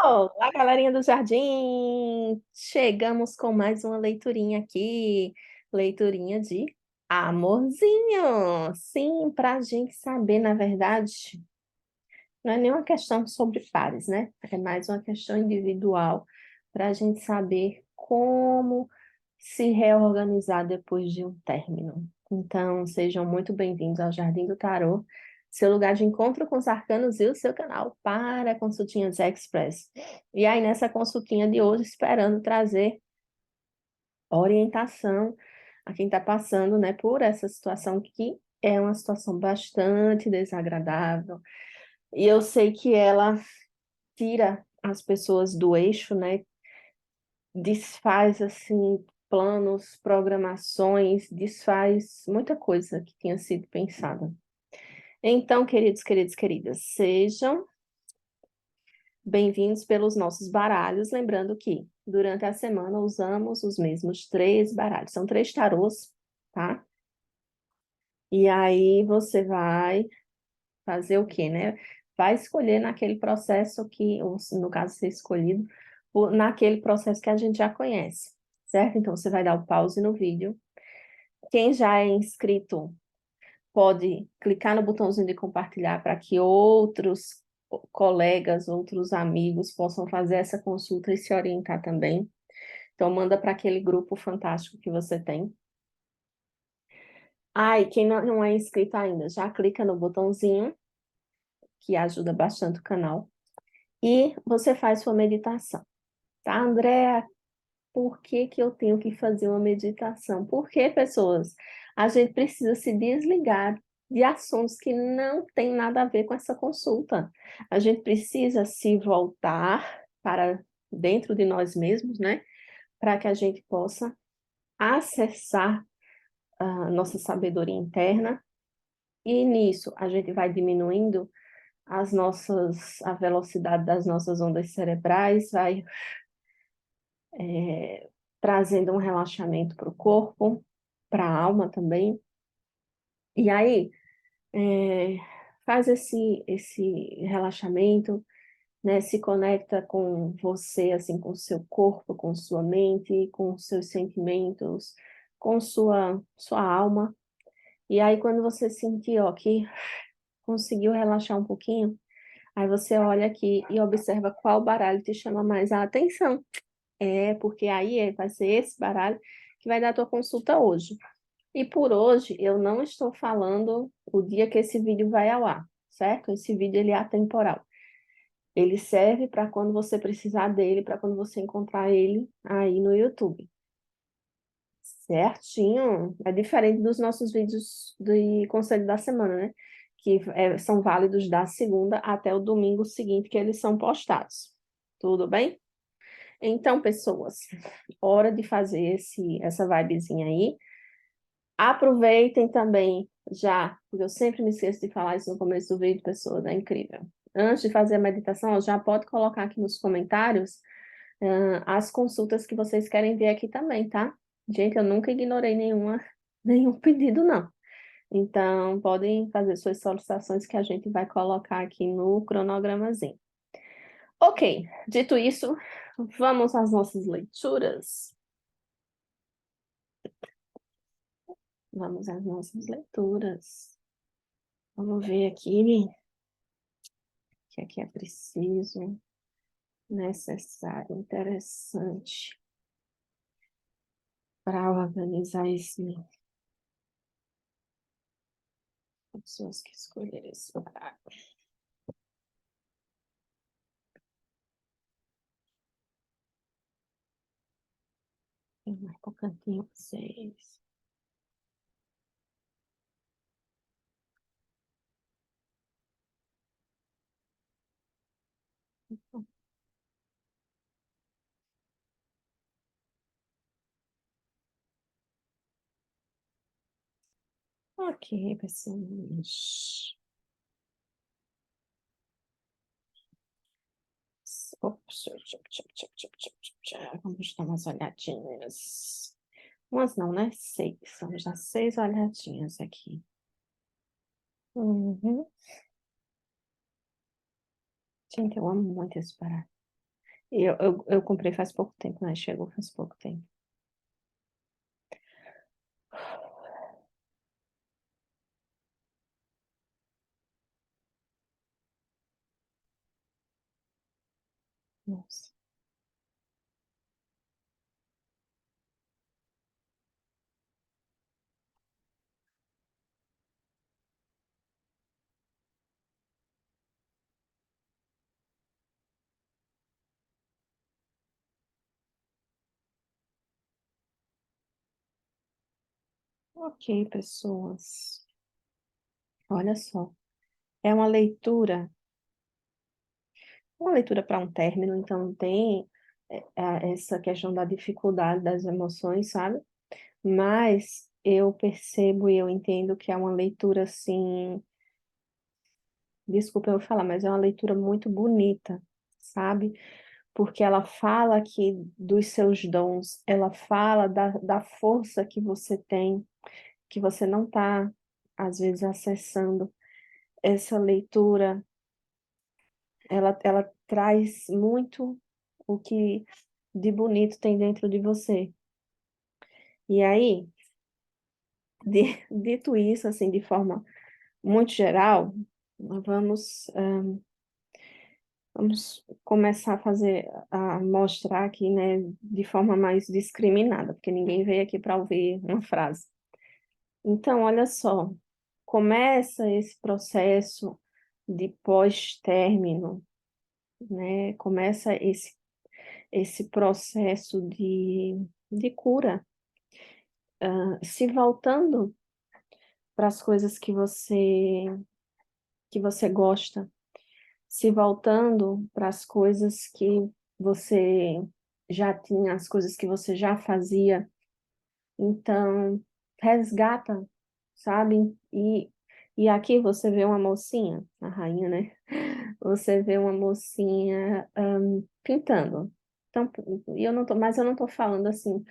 Olá, galerinha do Jardim! Chegamos com mais uma leiturinha aqui. Leiturinha de amorzinho. Sim, para a gente saber, na verdade, não é nenhuma questão sobre pares, né? É mais uma questão individual para a gente saber como se reorganizar depois de um término. Então, sejam muito bem-vindos ao Jardim do Tarô, seu lugar de encontro com os arcanos e o seu canal para consultinhas express. E aí, nessa consultinha de hoje, esperando trazer orientação a quem está passando, né, por essa situação que é uma situação bastante desagradável. E eu sei que ela tira as pessoas do eixo, né? Desfaz assim planos, programações, desfaz muita coisa que tinha sido pensada. Então, queridas, sejam bem-vindos pelos nossos baralhos, lembrando que durante a semana usamos os mesmos 3 baralhos, são 3 tarôs, tá? E aí você vai fazer o quê, né? Vai escolher naquele processo que, ou no caso ser escolhido, naquele processo que a gente já conhece, certo? Então você vai dar o pause no vídeo. Quem já é inscrito pode clicar no botãozinho de compartilhar para que outros colegas, outros amigos possam fazer essa consulta e se orientar também. Então manda para aquele grupo fantástico que você tem. E quem não é inscrito ainda, já clica no botãozinho, que ajuda bastante o canal. E você faz sua meditação, tá, Andréa? Por que que eu tenho que fazer uma meditação? Porque, pessoas, a gente precisa se desligar de assuntos que não têm nada a ver com essa consulta. A gente precisa se voltar para dentro de nós mesmos, né? Para que a gente possa acessar a nossa sabedoria interna. E nisso a gente vai diminuindo a velocidade das nossas ondas cerebrais, vai trazendo um relaxamento para o corpo, para a alma também. E aí, faz esse relaxamento, né? Se conecta com você, assim, com o seu corpo, com sua mente, com os seus sentimentos, com sua alma. E aí, quando você sentir, ó, que conseguiu relaxar um pouquinho, aí você olha aqui e observa qual baralho te chama mais a atenção. Porque aí vai ser esse baralho que vai dar a tua consulta hoje. E por hoje eu não estou falando o dia que esse vídeo vai ao ar, certo? Esse vídeo ele é atemporal. Ele serve para quando você precisar dele, para quando você encontrar ele aí no YouTube. Certinho? É diferente dos nossos vídeos de conselho da semana, né? Que são válidos da segunda até o domingo seguinte que eles são postados. Tudo bem? Então, pessoas, hora de fazer essa vibezinha aí. Aproveitem também já, porque eu sempre me esqueço de falar isso no começo do vídeo, pessoas, é incrível. Antes de fazer a meditação, já pode colocar aqui nos comentários as consultas que vocês querem ver aqui também, tá? Gente, eu nunca ignorei nenhum pedido, não. Então, podem fazer suas solicitações que a gente vai colocar aqui no cronogramazinho. Ok, dito isso, vamos às nossas leituras. Vamos às nossas leituras. Vamos ver aqui o que aqui é preciso, necessário, interessante para organizar pessoas que escolheram esse horário. Eu marco o cantinho para vocês. Ok, pessoas. Ops, vamos dar umas olhadinhas. Umas não, né? 6. Vamos dar 6 olhadinhas aqui. Uhum. Gente, eu amo muito esse baralho. Eu comprei faz pouco tempo, né? Chegou faz pouco tempo. Nossa. Ok, pessoas. Olha só. É uma leitura para um término, então tem essa questão da dificuldade das emoções, sabe? Mas eu percebo e eu entendo que é uma leitura, assim, desculpa eu falar, mas é uma leitura muito bonita, sabe? Porque ela fala aqui dos seus dons, ela fala da força que você tem, que você não está, às vezes, acessando. Essa leitura, ela traz muito o que de bonito tem dentro de você. E aí, dito isso, assim, de forma muito geral, vamos, vamos começar a fazer, a mostrar aqui, né, de forma mais discriminada, porque ninguém veio aqui para ouvir uma frase. Então, olha só, começa esse processo de pós-término, né? Começa esse processo de cura, se voltando para as coisas que você gosta, se voltando para as coisas que você já tinha, as coisas que você já fazia. Então, resgata, sabe? E aqui você vê uma mocinha, a rainha, né? Você vê uma mocinha pintando. Então, mas eu não tô falando assim,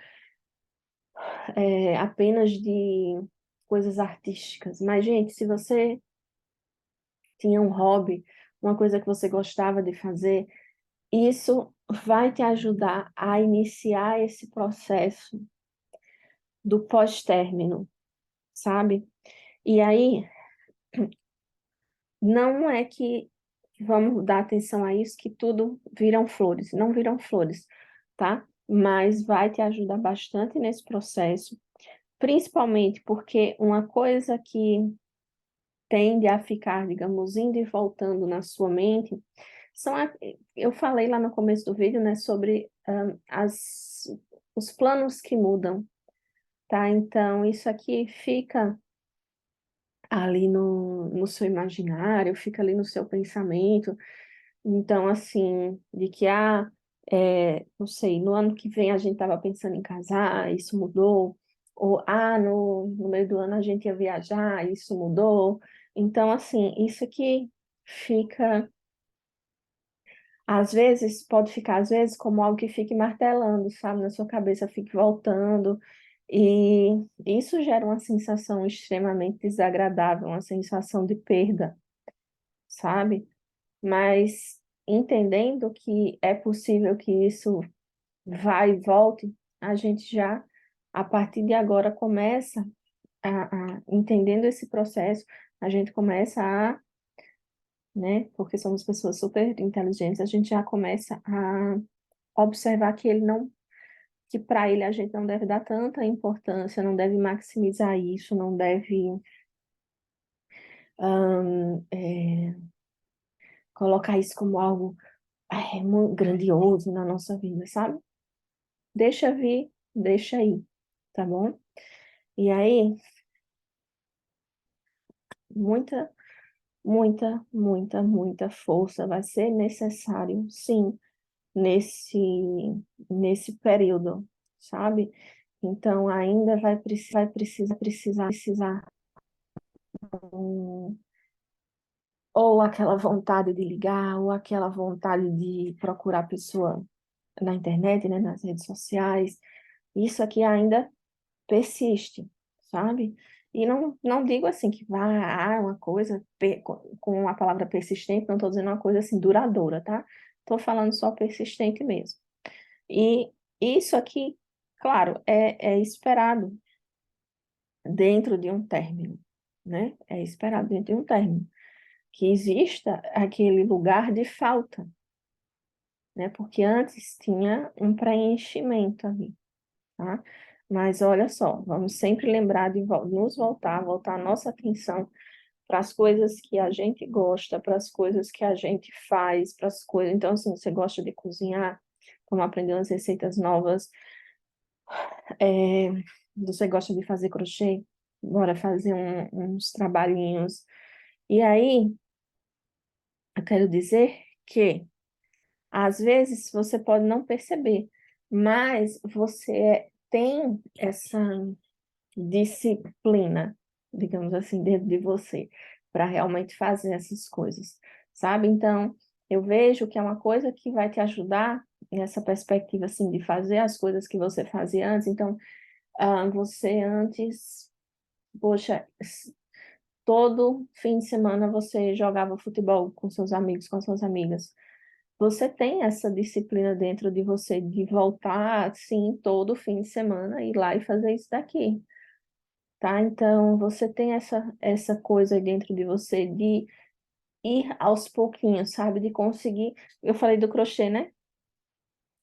apenas de coisas artísticas. Mas, gente, se você tinha um hobby, uma coisa que você gostava de fazer, isso vai te ajudar a iniciar esse processo do pós-término, sabe? E aí, não é que vamos dar atenção a isso, que tudo viram flores, não viram flores, tá? Mas vai te ajudar bastante nesse processo, principalmente porque uma coisa que tende a ficar, digamos, indo e voltando na sua mente, eu falei lá no começo do vídeo, né, sobre os planos que mudam, tá? Então, isso aqui fica ali no seu imaginário, fica ali no seu pensamento. Então, assim, de que, não sei, no ano que vem a gente estava pensando em casar, isso mudou. Ou, no meio do ano a gente ia viajar, isso mudou. Então, assim, isso aqui fica, às vezes, pode ficar, às vezes, como algo que fique martelando, sabe, na sua cabeça, fique voltando. E isso gera uma sensação extremamente desagradável, uma sensação de perda, sabe? Mas entendendo que é possível que isso vá e volte, a gente já, a partir de agora, começa entendendo esse processo, a gente começa né, porque somos pessoas super inteligentes, a gente já começa a observar que ele não, que para ele a gente não deve dar tanta importância, não deve maximizar isso, não deve colocar isso como algo muito grandioso na nossa vida, sabe? Deixa vir, deixa ir, tá bom? E aí, muita, muita, muita, muita força vai ser necessário, sim, nesse, nesse período, sabe? Então, ainda vai precisar um, ou aquela vontade de ligar, ou aquela vontade de procurar a pessoa na internet, né, nas redes sociais. Isso aqui ainda persiste, sabe? E não digo assim que vai, uma coisa com a palavra persistente, não estou dizendo uma coisa assim duradoura, tá? estou falando só persistente mesmo. E isso aqui, claro, é esperado dentro de um término, né? É esperado dentro de um término, que exista aquele lugar de falta, né? Porque antes tinha um preenchimento ali, tá? Mas olha só, vamos sempre lembrar de nos voltar a nossa atenção para as coisas que a gente gosta, para as coisas que a gente faz, para as coisas. Então, assim, você gosta de cozinhar, como aprender umas receitas novas, é, você gosta de fazer crochê, bora fazer uns trabalhinhos. E aí, eu quero dizer que, às vezes, você pode não perceber, mas você tem essa disciplina, digamos assim, dentro de você, para realmente fazer essas coisas, sabe? Então, eu vejo que é uma coisa que vai te ajudar nessa perspectiva, assim, de fazer as coisas que você fazia antes. Então, você antes, poxa, todo fim de semana você jogava futebol com seus amigos, com suas amigas. Você tem essa disciplina dentro de você de voltar, sim, todo fim de semana, ir lá e fazer isso daqui, tá? Então, você tem essa coisa aí dentro de você de ir aos pouquinhos, sabe? De conseguir. Eu falei do crochê, né?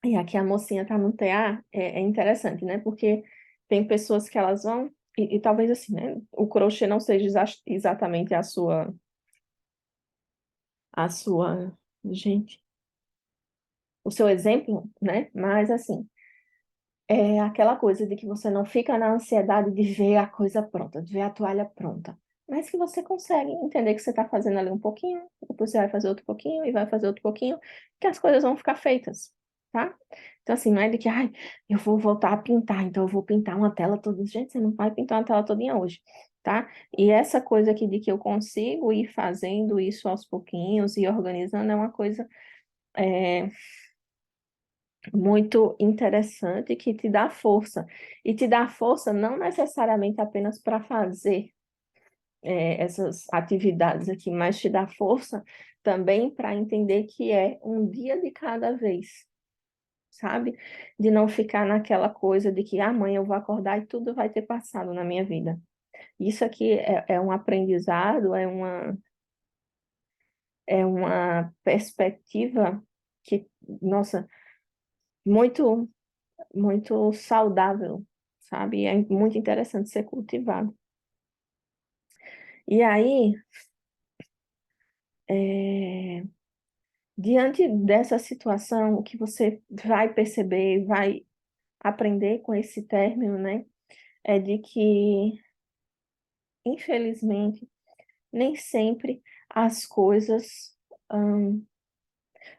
E aqui a mocinha tá no TA, é interessante, né? Porque tem pessoas que elas vão, e talvez assim, né? O crochê não seja exatamente gente, o seu exemplo, né? Mas assim, é aquela coisa de que você não fica na ansiedade de ver a coisa pronta, de ver a toalha pronta, mas que você consegue entender que você está fazendo ali um pouquinho, depois você vai fazer outro pouquinho e vai fazer outro pouquinho, que as coisas vão ficar feitas, tá? Então, assim, não é de que, ai, eu vou voltar a pintar, então eu vou pintar uma tela toda. Gente, você não vai pintar uma tela todinha hoje, tá? E essa coisa aqui de que eu consigo ir fazendo isso aos pouquinhos e organizando é uma coisa é, muito interessante que te dá força. E te dá força não necessariamente apenas para fazer essas atividades aqui, mas te dá força também para entender que é um dia de cada vez, sabe? De não ficar naquela coisa de que amanhã eu vou acordar e tudo vai ter passado na minha vida. Isso aqui é um aprendizado, é uma perspectiva que, nossa, muito muito saudável, sabe? É muito interessante ser cultivado. E aí, é, diante dessa situação, o que você vai perceber, vai aprender com esse término, né? É de que, infelizmente, nem sempre as coisas. hum,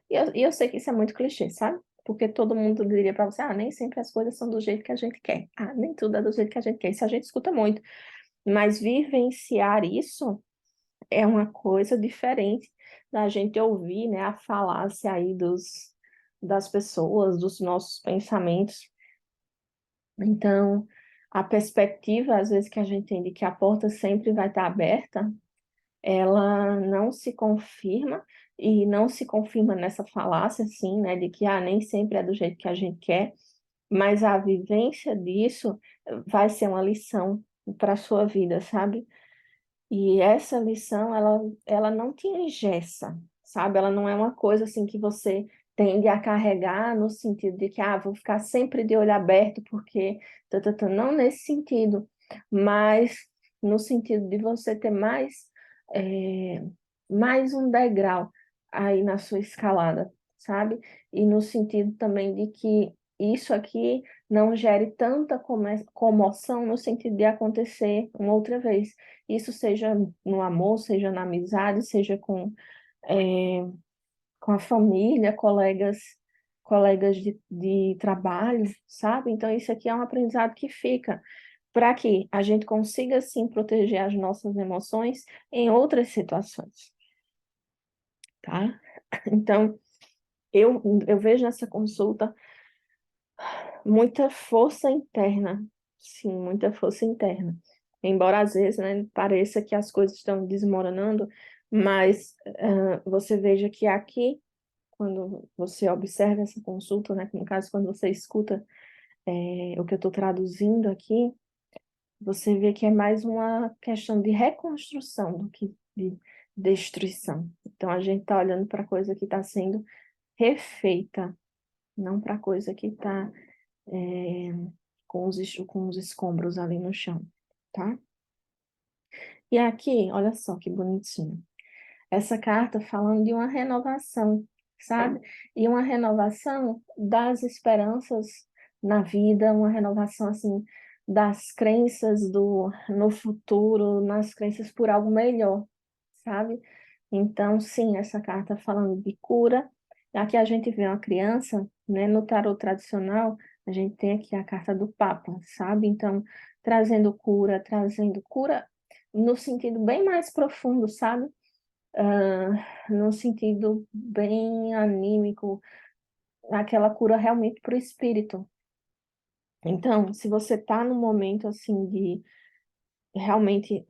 e eu sei que isso é muito clichê, sabe? Porque todo mundo diria para você, nem sempre as coisas são do jeito que a gente quer. Nem tudo é do jeito que a gente quer. Isso a gente escuta muito. Mas vivenciar isso é uma coisa diferente da gente ouvir, né, a falácia aí das pessoas, dos nossos pensamentos. Então, a perspectiva, às vezes, que a gente tem de que a porta sempre vai estar aberta, ela não se confirma, e não se confirma nessa falácia, assim, né, de que nem sempre é do jeito que a gente quer, mas a vivência disso vai ser uma lição para a sua vida, sabe? E essa lição, ela não te engessa, sabe? Ela não é uma coisa assim que você tende a carregar no sentido de que, vou ficar sempre de olho aberto porque... Não nesse sentido, mas no sentido de você ter é, mais um degrau aí na sua escalada, sabe? E no sentido também de que isso aqui não gere tanta comoção no sentido de acontecer uma outra vez. Isso seja no amor, seja na amizade, seja é, com a família, colegas de trabalho, sabe? Então, isso aqui é um aprendizado que fica para que a gente consiga, sim, proteger as nossas emoções em outras situações, tá? Então, eu vejo nessa consulta muita força interna, sim, muita força interna. Embora às vezes, né, pareça que as coisas estão desmoronando, mas você veja que aqui quando você observa essa consulta, né? No caso, quando você escuta o que eu estou traduzindo aqui, você vê que é mais uma questão de reconstrução do que de destruição. Então, a gente está olhando para a coisa que está sendo refeita, não para a coisa que está com os escombros ali no chão, tá? E aqui, olha só que bonitinho. Essa carta falando de uma renovação, sabe? E uma renovação das esperanças na vida, uma renovação assim das crenças no futuro, nas crenças por algo melhor, sabe? Então, sim, essa carta falando de cura. Aqui a gente vê uma criança, né? No tarot tradicional, a gente tem aqui a carta do Papa, sabe? Então, trazendo cura no sentido bem mais profundo, sabe? No sentido bem anímico, aquela cura realmente para o espírito. Então, se você está num momento assim de realmente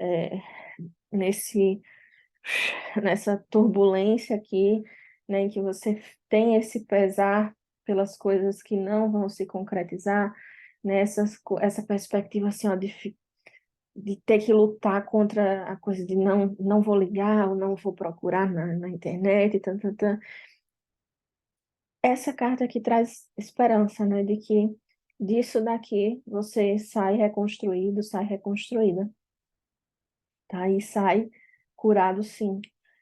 nesse nessa turbulência aqui, né, em que você tem esse pesar pelas coisas que não vão se concretizar, né, essa perspectiva assim, ó, de ter que lutar contra a coisa de não vou ligar, ou não vou procurar na internet, e tal, tal, tal. Essa carta aqui traz esperança, né, de que disso daqui você sai reconstruído, sai reconstruída, tá? E sai curado, sim.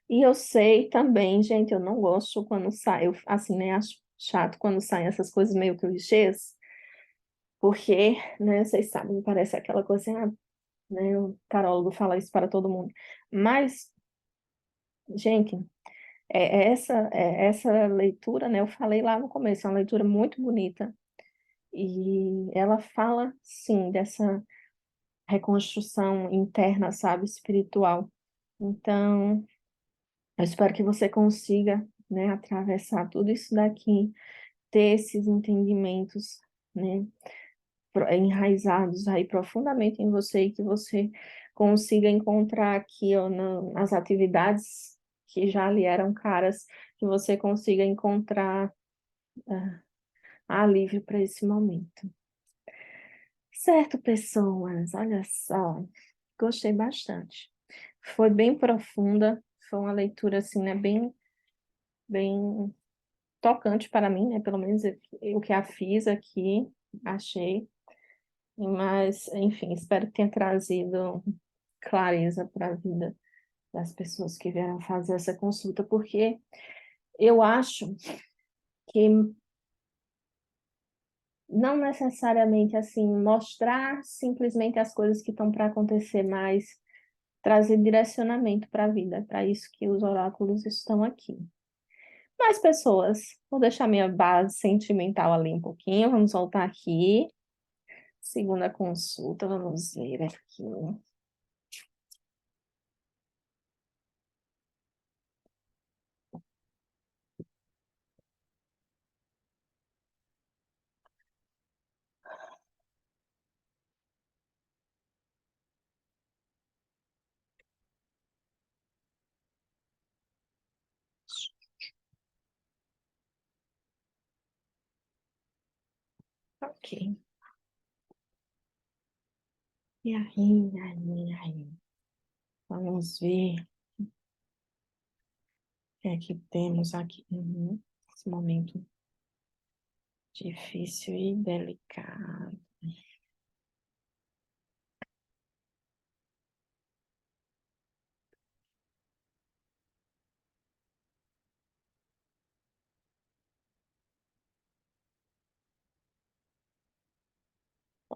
E eu sei também, gente, eu não gosto quando sai, eu, assim, né, acho chato quando saem essas coisas meio clichês, porque, né, vocês sabem, parece aquela coisa assim, né, o tarólogo fala isso para todo mundo. Mas, gente, essa leitura, né, eu falei lá no começo, é uma leitura muito bonita. E ela fala, sim, dessa reconstrução interna, sabe, espiritual. Então, eu espero que você consiga, né, atravessar tudo isso daqui, ter esses entendimentos, né, enraizados aí profundamente em você e que você consiga encontrar aqui, ó, nas atividades que já lhe eram caras, que você consiga encontrar alívio para esse momento. Certo, pessoas, olha só, gostei bastante. Foi bem profunda, foi uma leitura assim, né, bem tocante para mim, né, pelo menos o que a fiz aqui, achei. Mas, enfim, espero que tenha trazido clareza para a vida das pessoas que vieram fazer essa consulta, porque eu acho que não necessariamente assim mostrar simplesmente as coisas que estão para acontecer, mas trazer direcionamento para a vida, para isso que os oráculos estão aqui. Mas, pessoas, vou deixar minha base sentimental ali um pouquinho, vamos voltar aqui. Segunda consulta, vamos ver aqui. Ok. E aí? Vamos ver o que é que temos aqui. Esse momento difícil e delicado.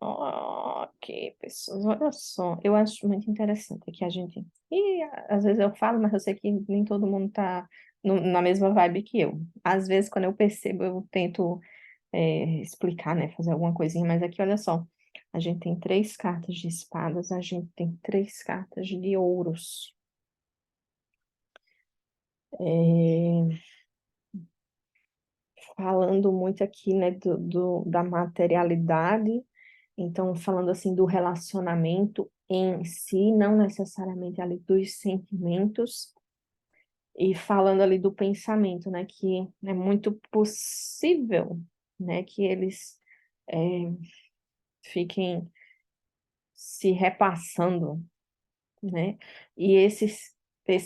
Ok, pessoas, olha só, eu acho muito interessante que a gente, e às vezes eu falo, mas eu sei que nem todo mundo está na mesma vibe que eu. Às vezes, quando eu percebo, eu tento explicar, né, fazer alguma coisinha, mas aqui, olha só, a gente tem 3 cartas de espadas, a gente tem 3 cartas de ouros. É, falando muito aqui, né, da materialidade, então falando assim do relacionamento em si, não necessariamente ali dos sentimentos, e falando ali do pensamento, né, que é muito possível, né, que eles é, fiquem se repassando, né, e esses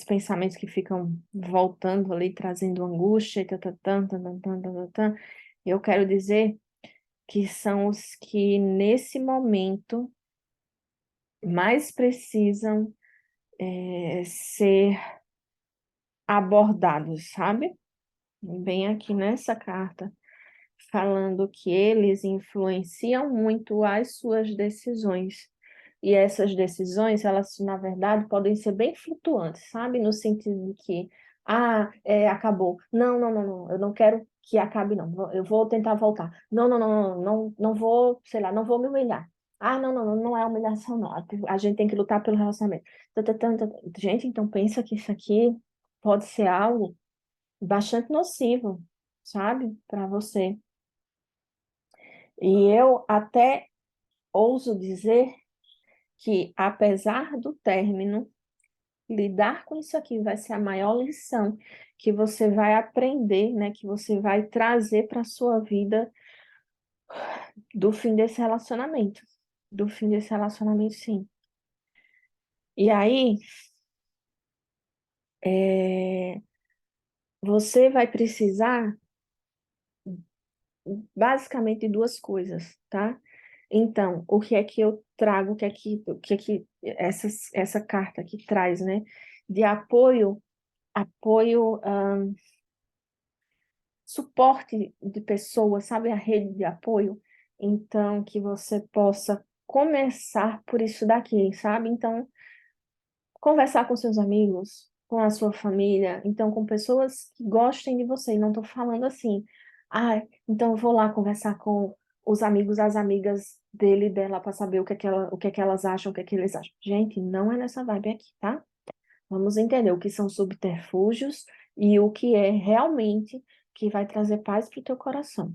pensamentos que ficam voltando ali, trazendo angústia, e tatatã, tatatã, tatatã, eu quero dizer que são os que, nesse momento, mais precisam ser abordados, sabe? Bem aqui nessa carta, falando que eles influenciam muito as suas decisões. E essas decisões, elas, na verdade, podem ser bem flutuantes, sabe? No sentido de que, acabou. Não, não, não, não, eu não quero que acabe, não. Eu vou tentar voltar. Não, não, não, não, não, não vou, sei lá, não vou me humilhar. Ah, não, não, não, não é humilhação, não. A gente tem que lutar pelo relacionamento. Tã, tã, tã, tã. Gente, então pensa que isso aqui pode ser algo bastante nocivo, sabe? Para você. E eu até ouso dizer que, apesar do término, lidar com isso aqui vai ser a maior lição que você vai aprender, né? Que você vai trazer para a sua vida do fim desse relacionamento. Do fim desse relacionamento, sim. E aí, você vai precisar basicamente de duas coisas, tá? Então, o que é que eu trago, o que é que essa carta aqui traz, né? De apoio, suporte de pessoas, sabe? A rede de apoio. Então, que você possa começar por isso daqui, sabe? Então, conversar com seus amigos, com a sua família, então com pessoas que gostem de você. E não estou falando assim, então eu vou lá conversar com os amigos, as amigas dele e dela para saber o que é que elas acham, o que é que eles acham. Gente, não é nessa vibe aqui, tá? Vamos entender o que são subterfúgios e o que é realmente que vai trazer paz para o teu coração,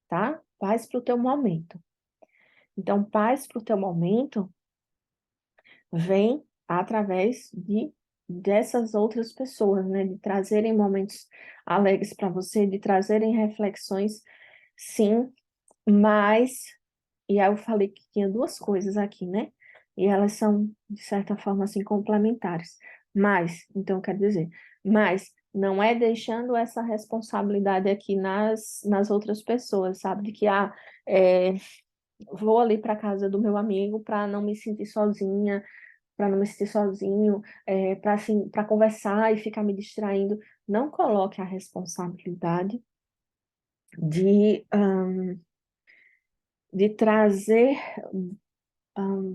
tá? Paz para o teu momento. Então, paz para o teu momento vem através dessas outras pessoas, né? De trazerem momentos alegres para você, de trazerem reflexões, sim, mas, e aí eu falei que tinha duas coisas aqui, né? E elas são, de certa forma, assim, complementares. Mas, então, quero dizer, mas não é deixando essa responsabilidade aqui nas outras pessoas, sabe? De que, é, vou ali para casa do meu amigo para não me sentir sozinha, para não me sentir sozinho, para assim, para conversar e ficar me distraindo. Não coloque a responsabilidade de, de trazer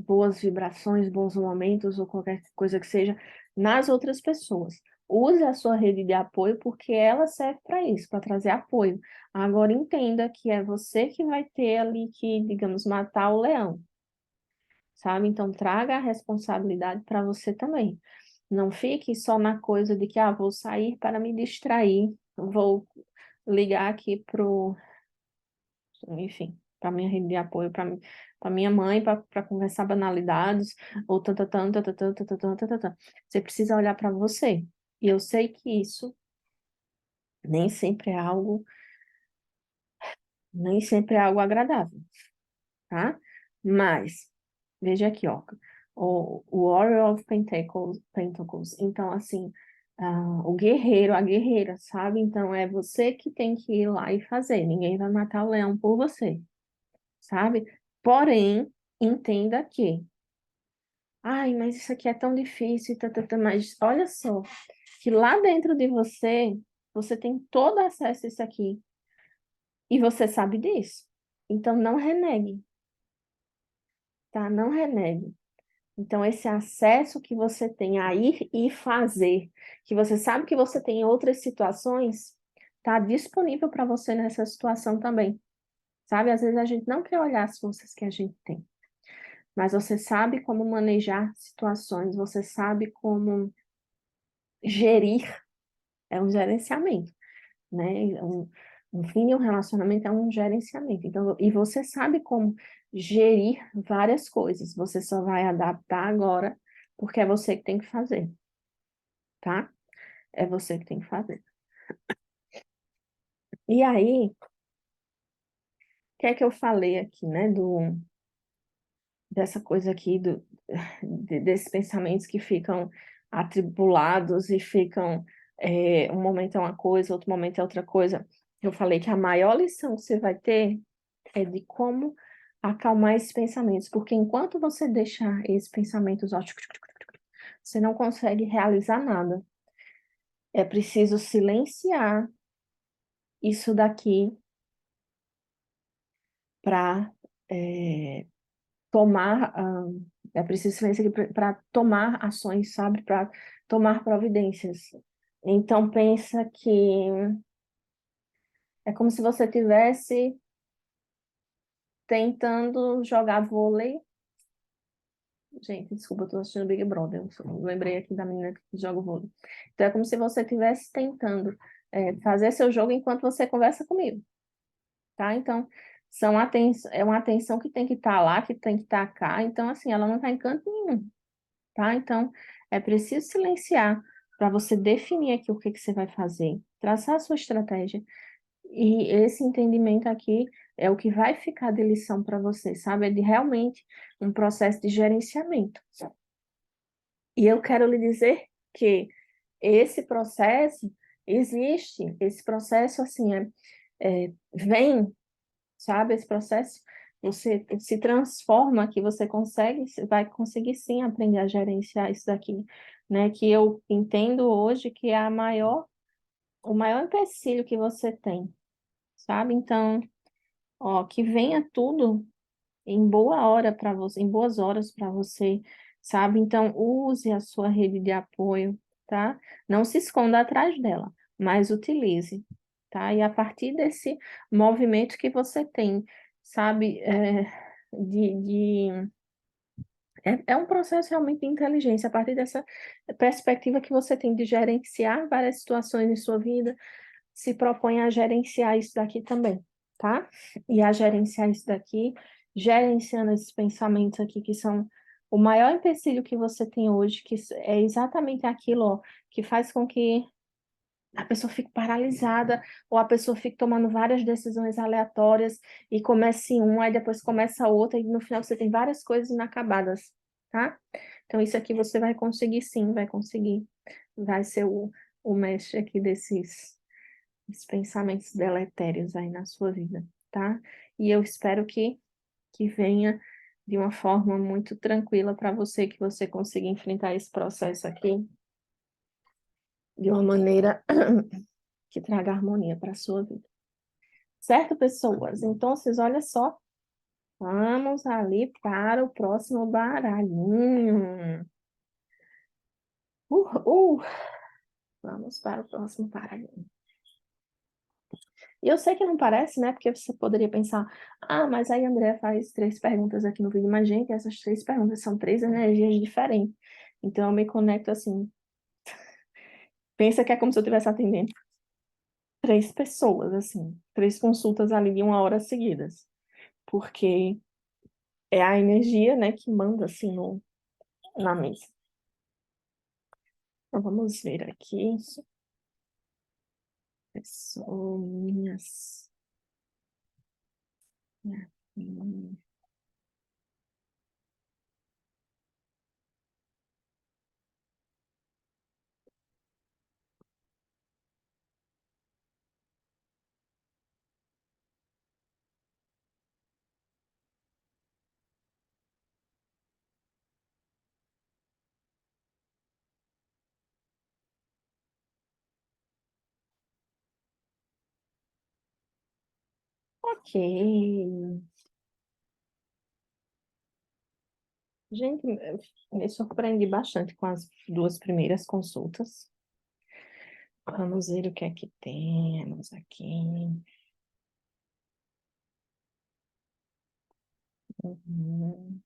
boas vibrações, bons momentos ou qualquer coisa que seja nas outras pessoas. Use a sua rede de apoio porque ela serve para isso, para trazer apoio. Agora entenda que é você que vai ter ali que, digamos, matar o leão, sabe? Então traga a responsabilidade para você também. Não fique só na coisa de que, vou sair para me distrair, vou ligar aqui pro, enfim, para minha rede de apoio, para minha mãe, para conversar banalidades, ou tanta, tanta, tanta, tanta, tanta, tanta. Você precisa olhar para você. E eu sei que isso nem sempre é algo, nem sempre é algo agradável, tá? Mas, veja aqui, ó, o Warrior of Pentacles. Então, assim, o guerreiro, a guerreira, sabe? Então, é você que tem que ir lá e fazer. Ninguém vai matar o leão por você, sabe? Porém, entenda que, mas isso aqui é tão difícil, mas olha só, que lá dentro de você, você tem todo acesso a isso aqui, e você sabe disso. Então, não renegue, tá? Não renegue. Então, esse acesso que você tem a ir e fazer, que você sabe que você tem em outras situações, está disponível para você nessa situação também. Sabe? Às vezes a gente não quer olhar as forças que a gente tem, mas você sabe como manejar situações, você sabe como gerir, é um gerenciamento, né? Um fim de um relacionamento é um gerenciamento. Então, e você sabe como gerir várias coisas, você só vai adaptar agora, porque é você que tem que fazer, tá? é você que tem que fazer. E aí, o que é que eu falei aqui, né, dessa coisa aqui, desses pensamentos que ficam atribulados e ficam, um momento é uma coisa, outro momento é outra coisa. Eu falei que a maior lição que você vai ter é de como acalmar esses pensamentos, porque enquanto você deixar esses pensamentos, ó, você não consegue realizar nada. É preciso silenciar isso daqui para tomar, é preciso silenciar para tomar ações, sabe? Para tomar providências. Então pensa que é como se você tivesse tentando jogar vôlei. Gente, desculpa, eu tô assistindo Big Brother. Eu lembrei aqui da menina que joga vôlei. Então é como se você estivesse tentando fazer seu jogo enquanto você conversa comigo, tá? Então é uma atenção que tem que estar lá, que tem que estar cá. Então assim, ela não está em canto nenhum, tá? Então, é preciso silenciar para você definir aqui o que que você vai fazer, traçar a sua estratégia. E esse entendimento aqui é o que vai ficar de lição para você, sabe? É de realmente um processo de gerenciamento. E eu quero lhe dizer que esse processo existe, esse processo, assim, vem, sabe? Esse processo, você se transforma, que você consegue, você vai conseguir sim aprender a gerenciar isso daqui, né? Que eu entendo hoje que é o maior empecilho que você tem, sabe? Então, ó, que venha tudo em boa hora para você, em boas horas para você, sabe? Então, use a sua rede de apoio, tá? Não se esconda atrás dela, mas utilize, tá? E a partir desse movimento que você tem, sabe, é um processo realmente de inteligência, a partir dessa perspectiva que você tem de gerenciar várias situações em sua vida, se propõe a gerenciar isso daqui também, tá? E a gerenciar isso daqui, gerenciando esses pensamentos aqui que são o maior empecilho que você tem hoje, que é exatamente aquilo, ó, que faz com que a pessoa fique paralisada, ou a pessoa fique tomando várias decisões aleatórias, e comece um, aí depois começa outra, e no final você tem várias coisas inacabadas, tá? Então isso aqui você vai conseguir sim, vai conseguir. Vai ser o mestre aqui esses pensamentos deletérios aí na sua vida, tá? E eu espero que venha de uma forma muito tranquila para você, que você consiga enfrentar esse processo aqui de uma maneira que traga harmonia para a sua vida. Certo, pessoas? Então, vocês olha só, vamos ali para o próximo baralhinho. Uh. Vamos para o próximo baralhinho. E eu sei que não parece, né? Porque você poderia pensar, ah, mas aí a Andrea faz 3 perguntas aqui no vídeo, mas, gente, essas 3 perguntas são 3 energias diferentes. Então, eu me conecto assim. Pensa que é como se eu estivesse atendendo 3 pessoas, assim, 3 consultas ali de 1 hora seguidas. Porque é a energia, né, que manda, assim, na mesa. Então, vamos ver aqui. Pessoinhas. Ok. Gente, me surpreendi bastante com as 2 primeiras consultas. Vamos ver o que é que temos aqui. Uhum.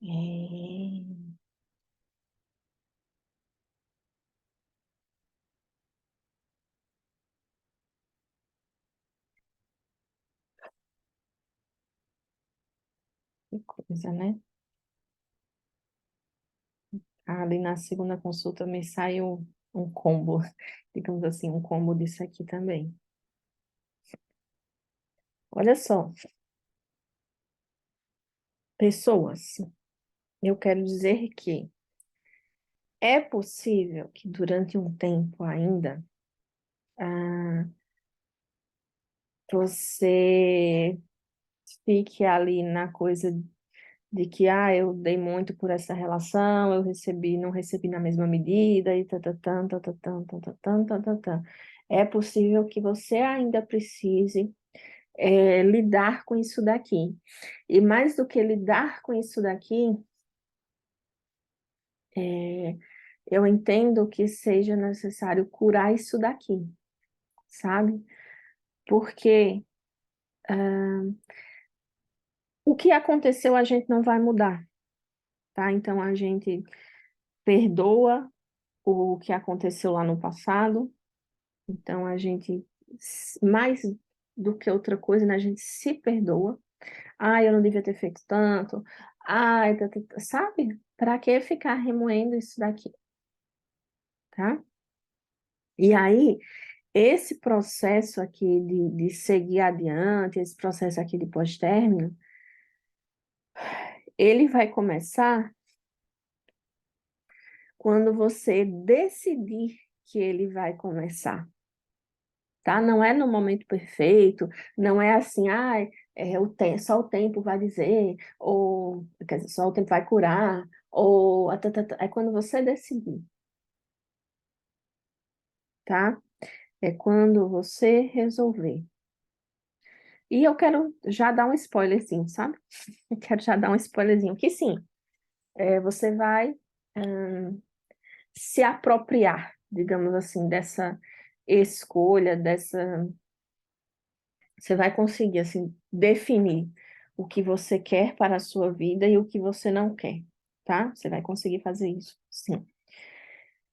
É, que coisa, né? Ali na segunda consulta me saiu um combo, digamos assim, um combo disso aqui também. Olha só, pessoas, eu quero dizer que é possível que durante um tempo ainda ah, você fique ali na coisa de que eu dei muito por essa relação, eu recebi, não recebi na mesma medida, e tatatã, tatatã, tatatã, tatatã. É possível que você ainda precise lidar com isso daqui. E mais do que lidar com isso daqui, é, eu entendo que seja necessário curar isso daqui, sabe? Porque o que aconteceu a gente não vai mudar, tá? Então a gente perdoa o que aconteceu lá no passado, então a gente, mais do que outra coisa, né, a gente se perdoa. Eu não devia ter feito tanto. Sabe? Para que ficar remoendo isso daqui, tá? E aí, esse processo aqui de seguir adiante, esse processo aqui de pós-término, ele vai começar quando você decidir que ele vai começar, tá? Não é no momento perfeito, não é assim, só o tempo vai dizer, ou quer dizer, só o tempo vai curar, ou é quando você decidir, tá? É quando você resolver. E eu quero já dar um spoilerzinho, sabe? Eu quero já dar um spoilerzinho, que sim, você vai se apropriar, digamos assim, dessa escolha, você vai conseguir, assim, definir o que você quer para a sua vida e o que você não quer, tá? Você vai conseguir fazer isso, sim.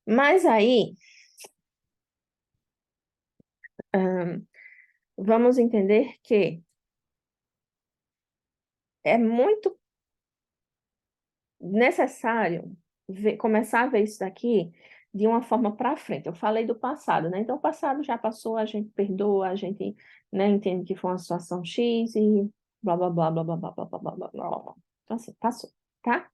Mas aí, vamos entender que é muito necessário começar a ver isso daqui de uma forma para frente. Eu falei do passado, né? Então, o passado já passou, a gente perdoa, a gente, né, entende que foi uma situação X e blá, blá, blá, blá, blá, blá, blá, blá, blá, blá, blá, blá. Então, assim, passou, tá?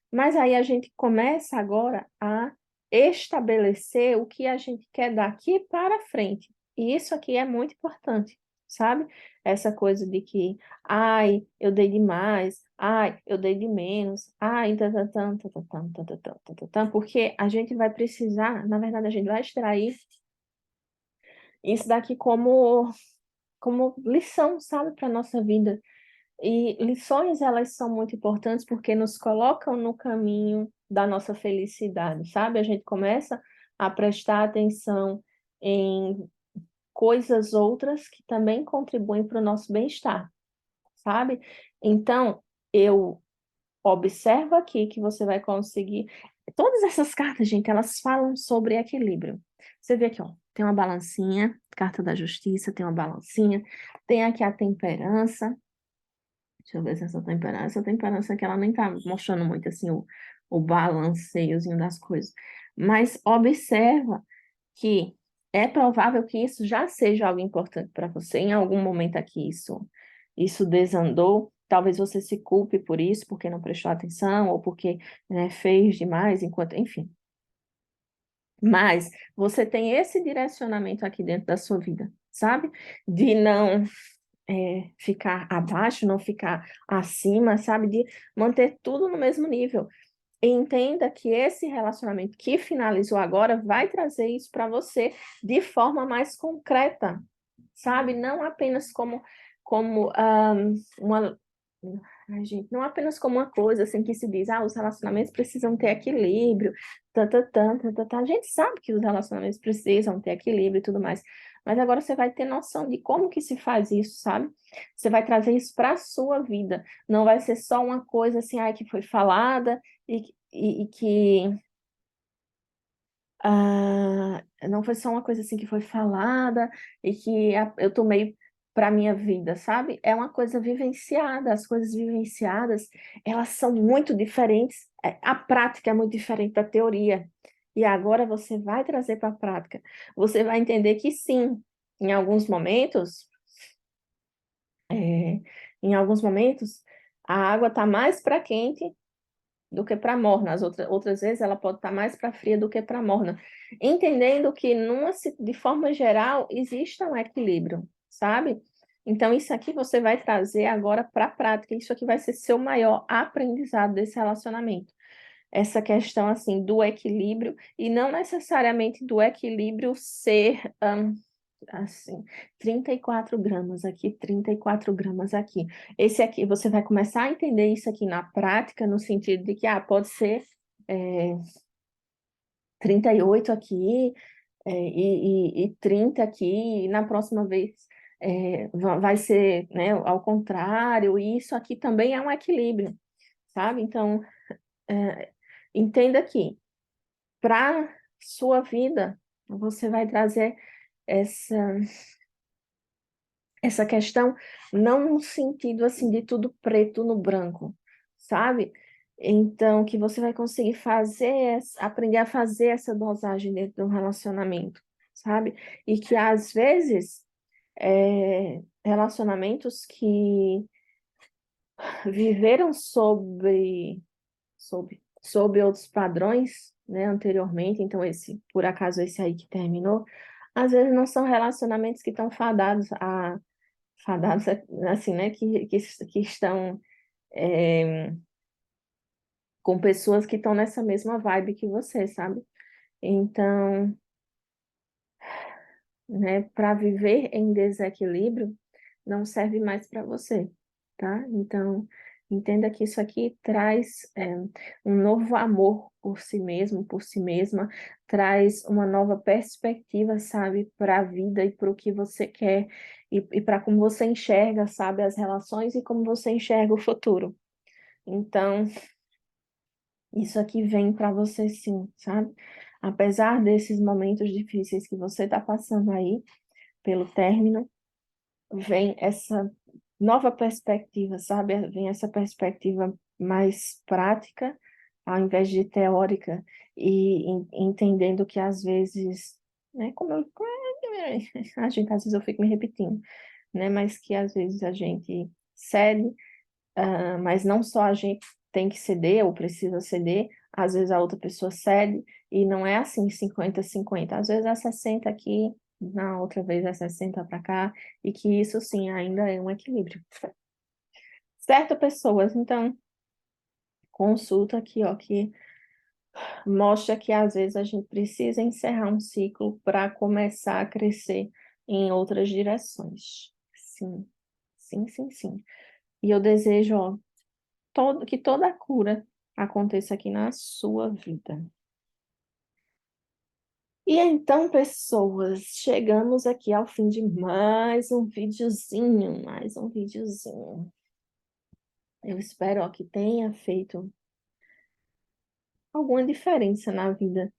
Mas aí a gente começa agora a estabelecer o que a gente quer daqui para frente. E isso aqui é muito importante, sabe? Essa coisa de que, eu dei demais, eu dei de menos, porque a gente vai precisar, na verdade, a gente vai extrair isso daqui como lição, sabe, para a nossa vida. E lições, elas são muito importantes porque nos colocam no caminho da nossa felicidade, sabe? A gente começa a prestar atenção em coisas outras que também contribuem para o nosso bem-estar, sabe? Então, eu observo aqui que você vai conseguir. Todas essas cartas, gente, elas falam sobre equilíbrio. Você vê aqui, ó, tem uma balancinha, carta da justiça, tem uma balancinha, tem aqui a temperança. Deixa eu ver se essa temperança que ela nem tá mostrando muito assim o balanceiozinho das coisas. Mas observa que é provável que isso já seja algo importante para você. Em algum momento aqui isso desandou. Talvez você se culpe por isso, porque não prestou atenção, ou porque, né, fez demais, enfim. Mas você tem esse direcionamento aqui dentro da sua vida, sabe? De não ficar abaixo, não ficar acima, sabe? De manter tudo no mesmo nível. E entenda que esse relacionamento que finalizou agora vai trazer isso para você de forma mais concreta, sabe? Não apenas como uma. Ai, gente, não apenas como uma coisa assim que se diz, os relacionamentos precisam ter equilíbrio, A gente sabe que os relacionamentos precisam ter equilíbrio e tudo mais, mas agora você vai ter noção de como que se faz isso, sabe? Você vai trazer isso para a sua vida, não vai ser só uma coisa assim, que foi falada e que não foi só uma coisa assim que foi falada e que eu tomei para minha vida, sabe? É uma coisa vivenciada. As coisas vivenciadas, elas são muito diferentes, a prática é muito diferente da teoria. E agora você vai trazer para a prática. Você vai entender que sim, em alguns momentos, é, em alguns momentos, a água está mais para quente do que para morna. As outras vezes ela pode estar mais para fria do que para morna. Entendendo que, de forma geral, existe um equilíbrio, sabe? Então, isso aqui você vai trazer agora para a prática. Isso aqui vai ser seu maior aprendizado desse relacionamento. Essa questão, assim, do equilíbrio, e não necessariamente do equilíbrio ser, assim, 34 gramas aqui, 34 gramas aqui. Esse aqui, você vai começar a entender isso aqui na prática, no sentido de que, pode ser 38 aqui, e 30 aqui, e na próxima vez vai ser, né, ao contrário, e isso aqui também é um equilíbrio, sabe? Então, entenda que para sua vida, você vai trazer essa essa questão não no sentido assim de tudo preto no branco, sabe? Então, que você vai conseguir aprender a fazer essa dosagem dentro de um relacionamento, sabe? E que às vezes relacionamentos que viveram sob outros padrões, né, anteriormente, então por acaso esse aí que terminou, às vezes não são relacionamentos que estão fadados, assim, né, que estão com pessoas que estão nessa mesma vibe que você, sabe? Então, né, para viver em desequilíbrio, não serve mais para você, tá? Então, entenda que isso aqui traz um novo amor por si mesmo, por si mesma, traz uma nova perspectiva, sabe, para a vida e para o que você quer e para como você enxerga, sabe, as relações e como você enxerga o futuro. Então, isso aqui vem para você sim, sabe? Apesar desses momentos difíceis que você está passando aí pelo término, vem essa nova perspectiva, sabe? Vem essa perspectiva mais prática, ao invés de teórica, e entendendo que às vezes, né, a gente às vezes eu fico me repetindo, né? Mas que às vezes a gente cede, mas não só a gente tem que ceder ou precisa ceder, às vezes a outra pessoa cede, e não é assim 50-50, às vezes é 60 aqui, na outra vez é 60 para cá, e que isso sim ainda é um equilíbrio. Certo, pessoas? Então, consulta aqui, ó, que mostra que às vezes a gente precisa encerrar um ciclo para começar a crescer em outras direções. Sim, sim, sim, sim. E eu desejo, ó, que toda a cura aconteça aqui na sua vida. E então, pessoas, chegamos aqui ao fim de mais um videozinho, mais um videozinho. Eu espero, ó, que tenha feito alguma diferença na vida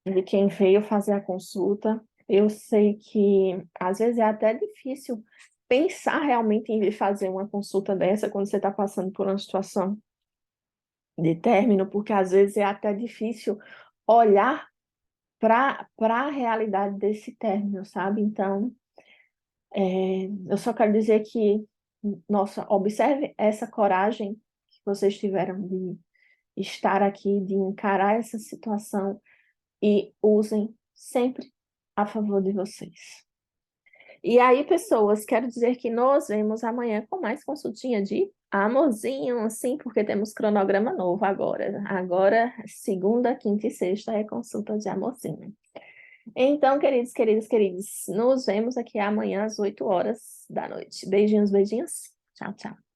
de quem veio fazer a consulta. Eu sei que às vezes é até difícil pensar realmente em vir fazer uma consulta dessa quando você está passando por uma situação de término, porque às vezes é até difícil olhar para a realidade desse término, sabe? Então, eu só quero dizer que, nossa, observe essa coragem que vocês tiveram de estar aqui, de encarar essa situação e usem sempre a favor de vocês. E aí, pessoas, quero dizer que nos vemos amanhã com mais consultinha de amorzinho, sim, porque temos cronograma novo agora. Agora, segunda, quinta e sexta é consulta de amorzinho. Então, queridos, queridos, queridos, nos vemos aqui amanhã às 8 horas da noite. Beijinhos, beijinhos. Tchau, tchau.